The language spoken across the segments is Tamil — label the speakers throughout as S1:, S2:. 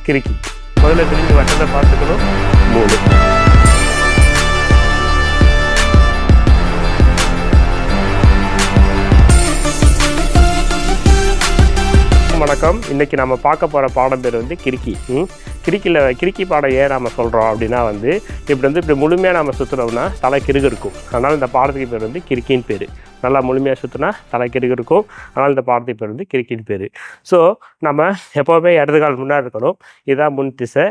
S1: கிறுக்கி. முதல்ல திரும்பி வட்டத்தை பார்த்துக்கணும். 3. வணக்கம். இன்னைக்கு நம்ம பார்க்க போகிற பாடம் பேர் வந்து கிறுக்கி. கிறுக்கி பாடம் ஏன் நம்ம சொல்கிறோம் அப்படின்னா வந்து இப்படி முழுமையாக நம்ம சுற்றுனோம்னா தலை கிறுகு இருக்கும். அதனால் இந்த பாடத்துக்கு பேர் வந்து கிறுக்கின்னு பேர். நல்லா முழுமையாக சுற்றினா தலை கிறுகு இருக்கும். அதனால் இந்த பாடத்துக்கு பேர் வந்து கிறுக்கின்னு பேர். ஸோ நம்ம எப்போவுமே இடது கால் முன்னாடி இருக்கணும். இதுதான் முன் திசை.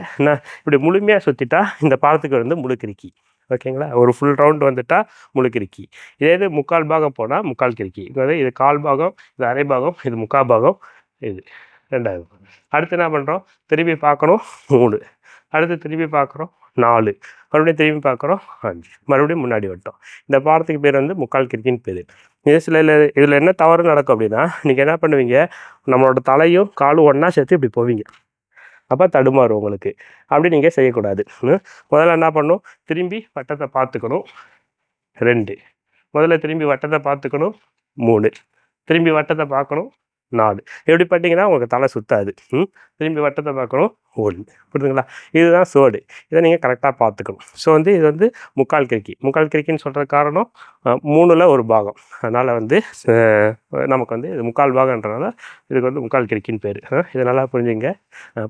S1: இப்படி முழுமையாக சுற்றிட்டா இந்த பாடத்துக்கு வந்து முழு கிறுக்கி. ஓகேங்களா? ஒரு ஃபுல் ரவுண்ட் வந்துட்டால் முழு கிறுக்கி. இதே இது முக்கால் பாகம் போனால் முக்கால் கிறுக்கி. இது கால் பாகம், இது அரை பாகம், இது முக்கால் பாகம், இது 2வது. அடுத்து என்ன பண்ணுறோம்? திரும்பி பார்க்கணும் 3. அடுத்து திரும்பி பார்க்குறோம் 4. மறுபடியும் திரும்பி பார்க்குறோம் 5. மறுபடியும் முன்னாடி வட்டோம். இந்த பாடத்துக்கு பேர் வந்து முக்கால் கிறுக்கின்னு பேர். இது இதில் என்ன தவறு நடக்கும் அப்படின்னா, நீங்கள் என்ன பண்ணுவீங்க, நம்மளோட தலையும் காலும் ஒன்றா சேர்த்து இப்படி போவீங்க. அப்போ தடுமாறும் உங்களுக்கு. அப்படி நீங்கள் செய்யக்கூடாது. முதல்ல என்ன பண்ணணும்? திரும்பி வட்டத்தை பார்த்துக்கணும் 2. முதல்ல திரும்பி வட்டத்தை பார்த்துக்கணும் 3. திரும்பி வட்டத்தை பார்க்கணும் 4. எப்படி பார்த்தீங்கன்னா உங்களுக்கு தலை சுத்தாது. திரும்பி வட்டத்தை பார்க்கணும் 1. புரியுதுங்களா? இதுதான் சோடு. இதை நீங்கள் கரெக்டாக பார்த்துக்கணும். ஸோ வந்து இது வந்து முக்கால் கிறுக்கி. முக்கால் கிறுக்கின்னு சொல்கிற காரணம் 3ல் ஒரு பாகம். அதனால் வந்து நமக்கு வந்து இது முக்கால் பாகன்றனால இதுக்கு வந்து முக்கால் கிறுக்கின்னு பேர். இதை நல்லா புரிஞ்சுங்க.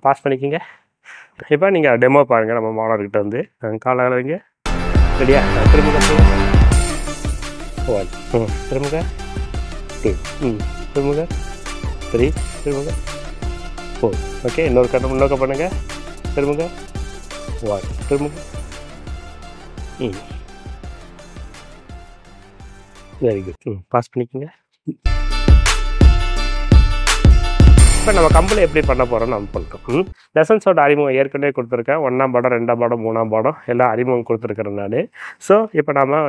S1: பாஸ் பண்ணிக்கிங்க. இப்போ நீங்கள் டெமோ பாருங்கள். நம்ம மாணவர்கிட்ட வந்து கால அளவுங்க. ரெடியா? திரும்புங்க. 1. திரும்புங்க. 2. திரும்புங்க. 3. திரும்புங்க. 4. ஓகே. இன்னொரு கட்டம் முன்னோக்க பண்ணுங்க. திரும்புங்க. 1. திரும்புங்க. Very good. பாஸ் பண்ணிக்கோங்க. இப்போ நம்ம கம்பில் எப்படி பண்ண போகிறோம்னு நம்ம பண்ணுறோம். லெசன்ஸோட அறிமுகம் ஏற்கனவே கொடுத்துருக்கேன். 1ஆம் பாடம், 2ஆம் பாடம், 3ஆம் பாடம் எல்லாம் அறிமுகம் கொடுத்துருக்குறேன் நான். ஸோ இப்போ நம்ம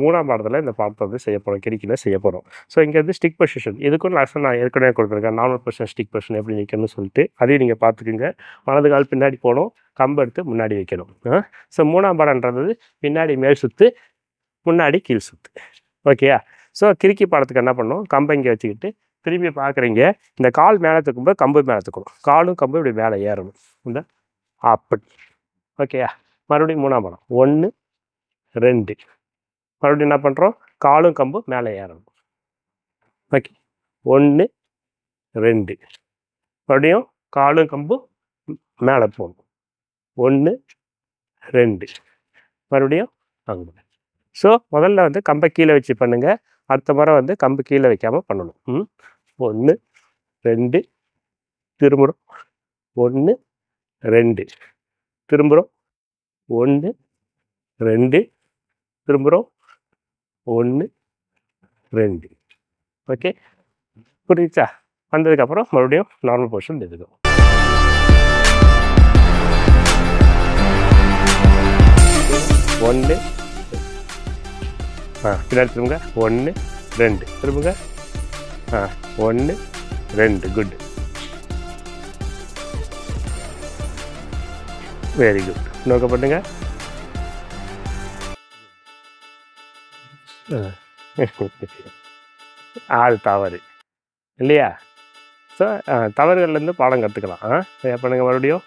S1: 3ஆம் பாடத்தில் இந்த பாடத்தை வந்து செய்ய போகிறோம். கிறுக்கியில் செய்ய போகிறோம். ஸோ இங்கே வந்து ஸ்டிக் பொசிஷன், இதுக்கும் லெசன் நான் ஏற்கனவே கொடுத்துருக்கேன். நார்மல் பொசிஷன், ஸ்டிக் பொசிஷன் எப்படி நிற்கணும்னு சொல்லிட்டு அதையும் நீங்கள் பார்த்துக்குங்க. வலது கால் பின்னாடி போகணும், கம்பு எடுத்து முன்னாடி வைக்கணும். ஸோ 3ஆம் பாடன்றது பின்னாடி மேல் சுற்று, முன்னாடி கீழ் சுற்று. ஓகேயா? ஸோ கிறுக்கி பாடத்துக்கு என்ன பண்ணணும்? கம்பை இங்கே வச்சுக்கிட்டு திரும்பி பார்க்குறீங்க. இந்த கால் மேலே தூக்கும்போது கம்பு மேலே தூக்கணும். காலும் கம்பு இப்படி மேலே ஏறணும். இந்த அப்படி. ஓகேயா? மறுபடியும் 3ஆம் பாடம் 1, 2. மறுபடியும் என்ன பண்ணுறோம்? காலும் கம்பு மேலே ஏறணும். ஓகே. 1, 2. மறுபடியும் காலும் கம்பு மேலே போகணும். 1, 2. மறுபடியும் அங்கே. ஸோ முதல்ல வந்து கம்பை கீழே வச்சு பண்ணுங்கள். அடுத்த முறை வந்து கம்பு கீழே வைக்காமல் பண்ணணும். 1, 2. திரும்புகிறோம். 1, 2. திரும்புகிறோம். 1, 2. திரும்புகிறோம். 1, 2. ஓகே. புரியுச்சா? வந்ததுக்கப்புறம் மறுபடியும் நார்மல் பொசிஷன் எடுக்கும். 1. பின்னாடி திரும்புங்க. 1, 2. திரும்புங்க. 1, 2. குட். Very good. நோக்க பண்ணுங்க. அது தவறு இல்லையா? ஸோ தவறுகள்லேருந்து பாடம் கற்றுக்கலாம். பண்ணுங்க மறுபடியும்.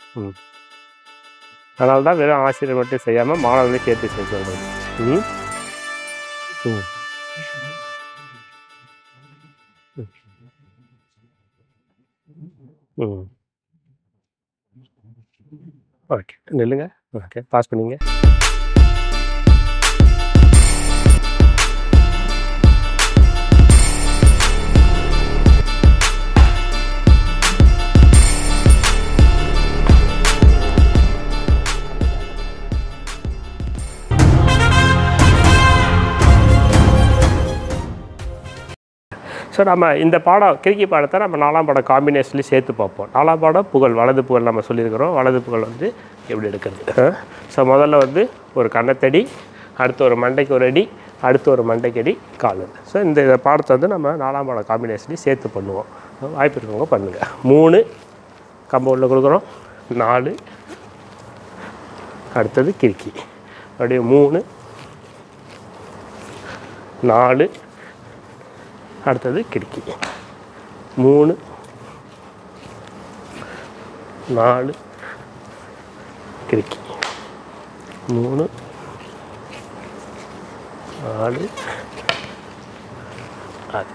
S1: அதனால தான் வெறும் ஆசிரியர் மட்டும் செய்யாமல் மாணவர்களையும் சேர்த்து செய்ய சொல்கிறது. ஓகே. நில்லுங்க. ஓகே. பாஸ் பண்ணிங்க. ஸோ நம்ம இந்த பாடம் கிறுக்கி பாடத்தை நம்ம 4ஆம் பாடம் காம்பினேஷன்லேயும் சேர்த்து பார்ப்போம். 4ஆம் பாடம் புகழ், வலது புகழ் நம்ம சொல்லியிருக்கிறோம். வலது புகழ் வந்து எப்படி எடுக்கிறது? ஸோ முதல்ல வந்து ஒரு கன்னத்தடி, அடுத்து ஒரு மண்டைக்கு ஒரு அடி, அடுத்து ஒரு மண்டைக்கு அடி, கால். ஸோ இந்த பாடத்தை வந்து நம்ம 4ஆம் பாடம் காம்பினேஷன்லேயும் சேர்த்து பண்ணுவோம். வாய்ப்பு இருக்கவங்க பண்ணுங்கள். 3 கம்பு உள்ள கொடுக்குறோம். 4. அடுத்தது கிறுக்கி. அப்படியே 3, 4. அடுத்தது கிறுக்கி. 3, 4. கிறுக்கி 3 4 அது